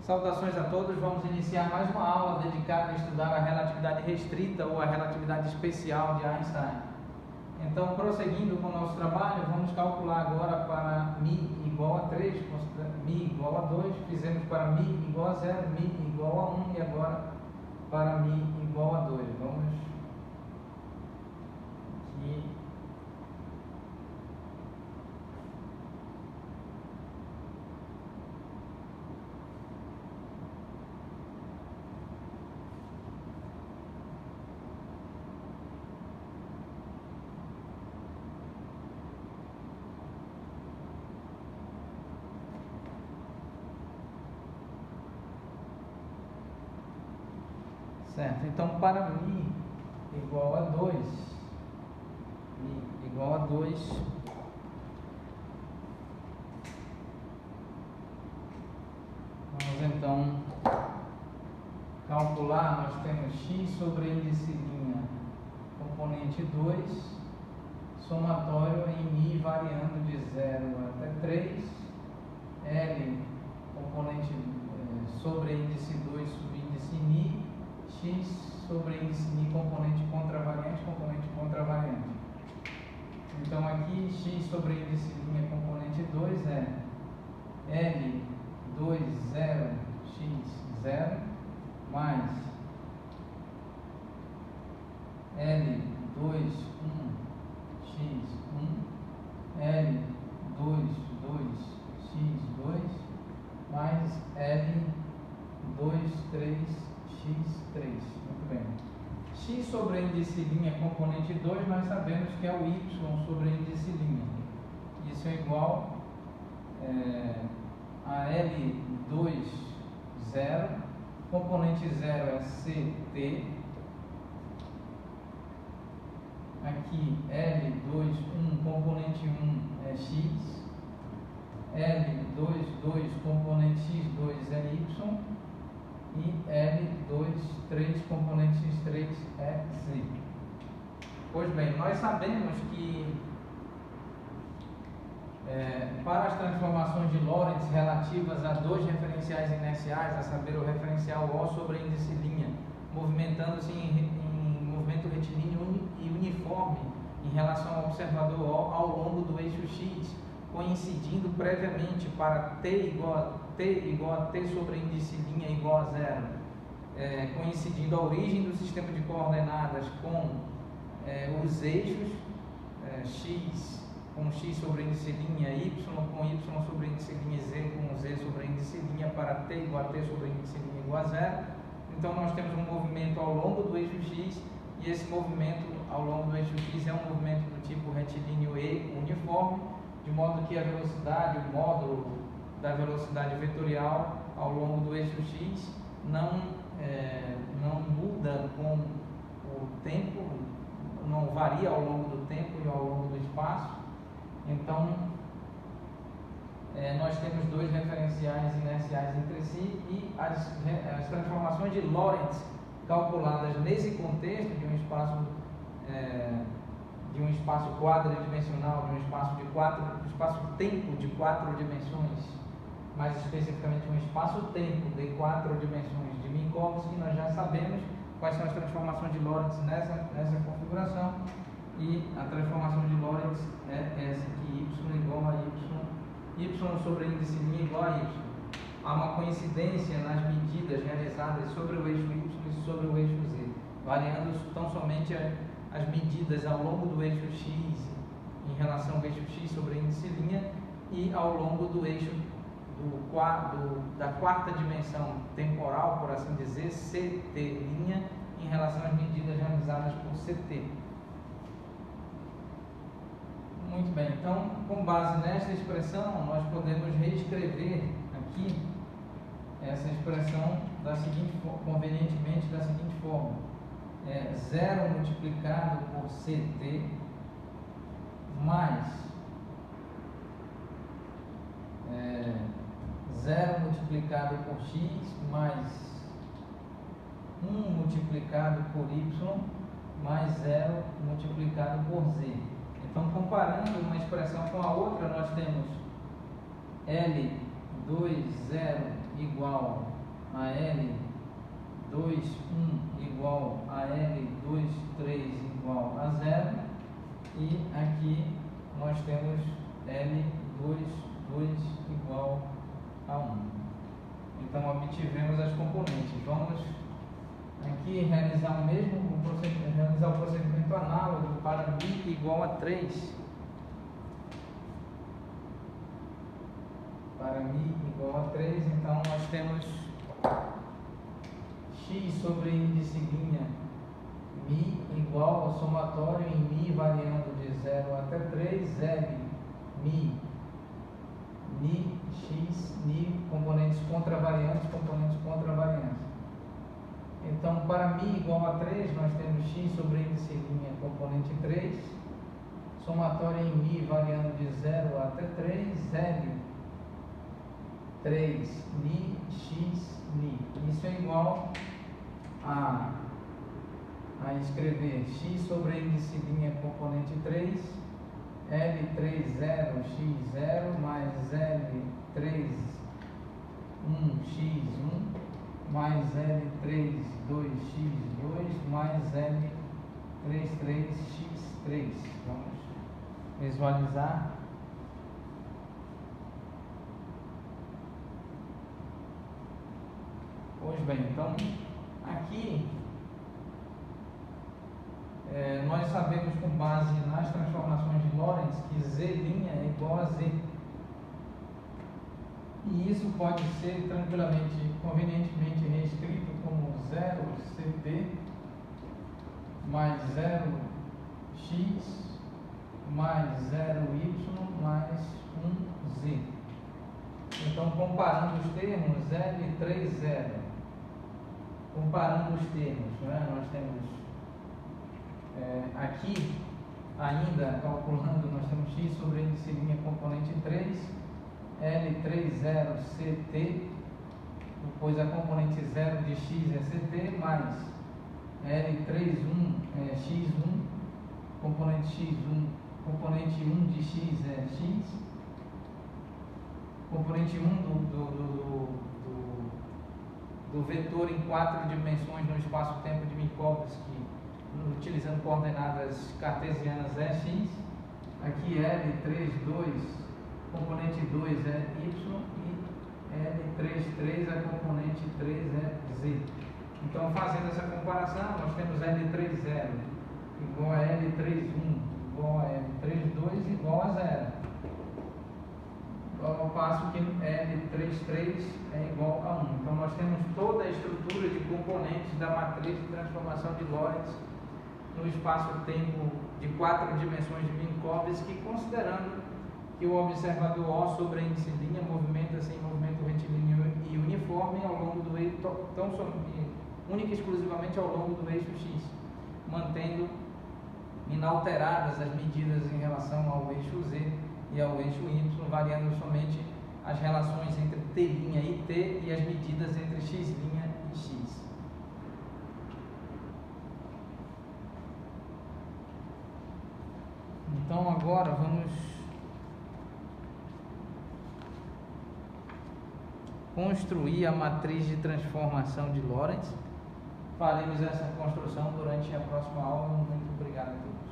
Saudações a todos, vamos iniciar mais uma aula dedicada a estudar a relatividade restrita ou a relatividade especial de Einstein. Então, prosseguindo com o nosso trabalho, vamos calcular agora para μ igual a 3, μ igual a 2, fizemos para μ igual a 0, μ igual a 1 e agora para μ igual a 2. Vamos aqui. Certo, então para μ igual a 2, vamos então calcular, nós temos x sobre índice linha componente 2, somatório em μ variando de 0 até 3, L componente sobre índice 2 subíndice μ, x sobre índice μ componente contravariante. Então aqui x sobre índice linha componente 2 é L20x0 mais L21x1 L22x2 mais L23x3. Muito bem. X sobre índice linha componente 2, nós sabemos que é o y sobre índice linha. Isso é igual a L20, componente 0 é CT, aqui L21, componente 1 é x, L22, componente x2 é y, e L23, componente x3 é z. Pois bem, nós sabemos que para as transformações de Lorentz relativas a dois referenciais inerciais, a saber, o referencial O sobre índice linha, movimentando-se em movimento retilíneo e uniforme em relação ao observador O ao longo do eixo X, coincidindo previamente para T igual a T sobre índice linha igual a 0, coincidindo a origem do sistema de coordenadas com os eixos X com x sobre índice linha, y com y sobre índice linha, z com z sobre índice linha, para t igual a t sobre índice linha igual a 0. Então nós temos um movimento ao longo do eixo x, e esse movimento ao longo do eixo x é um movimento do tipo retilíneo e uniforme, de modo que a velocidade, o módulo da velocidade vetorial ao longo do eixo x não muda com o tempo, não varia ao longo do tempo e ao longo do espaço. Então, nós temos dois referenciais inerciais entre si, e as transformações de Lorentz calculadas nesse contexto de um espaço quadridimensional, de um espaço-tempo de 4 dimensões, mais especificamente um espaço-tempo de 4 dimensões de Minkowski, nós já sabemos quais são as transformações de Lorentz nessa configuração. E a transformação de Lorentz é essa aqui, y igual a y sobre índice linha igual a y. Há uma coincidência nas medidas realizadas sobre o eixo y e sobre o eixo z, variando tão somente as medidas ao longo do eixo x em relação ao eixo x sobre índice linha, e ao longo do eixo da quarta dimensão temporal, por assim dizer, ct linha, em relação às medidas realizadas por ct. Muito bem, então, com base nesta expressão, nós podemos reescrever aqui essa expressão convenientemente da seguinte forma: 0 multiplicado por CT mais 0 multiplicado por x mais 1 multiplicado por y mais 0 multiplicado por z. Então, comparando uma expressão com a outra, nós temos L20 igual a L2, 1 igual a L2, 3 igual a 0, e aqui nós temos L2, 2 igual a 1. Então obtivemos as componentes. Vamos aqui realizar o procedimento análogo para mi igual a 3. Para mi igual a 3, então nós temos x sobre índice linha mi igual ao somatório em mi variando de 0 até 3, L, mi, x, ni, componentes contravariantes. Então, para mi igual a 3, nós temos x sobre índice linha componente 3, somatório em mi variando de 0 até 3, L, 3, ni, x, ni. Isso é igual a escrever x sobre índice linha componente 3, L30 x0 mais L31 x1 mais L32 x2 mais L33 x3. Vamos visualizar. Pois bem, então aqui nós sabemos com base nas transformações de Lorentz que z' é igual a z. E isso pode ser tranquilamente, convenientemente reescrito como 0ct mais 0x mais 0y mais 1z. Então, comparando os termos, L30, comparando os termos, nós temos aqui, ainda calculando, nós temos x sobre índice linha componente 3, L30ct, depois a componente 0 de x é ct, mais L31 é x1, componente x1, componente 1 de x é x, componente 1 do vetor em 4 dimensões no espaço-tempo de Minkowski, utilizando coordenadas cartesianas é x, aqui L32, componente 2 é y, e L33, a componente 3 é z. Então, fazendo essa comparação, nós temos L30 igual a L31 igual a L32 igual a 0. Ao passo que L33 é igual a 1. Então, nós temos toda a estrutura de componentes da matriz de transformação de Lorentz no espaço-tempo de 4 dimensões de Minkowski, considerando que o observador O sobre a índice linha movimenta-se em movimento retilíneo e uniforme ao longo do eixo, única e exclusivamente ao longo do eixo X, mantendo inalteradas as medidas em relação ao eixo Z e ao eixo Y, variando somente as relações entre T' e T e as medidas entre X' e X. Então agora vamos construir a matriz de transformação de Lorentz. Faremos essa construção durante a próxima aula. Muito obrigado a todos.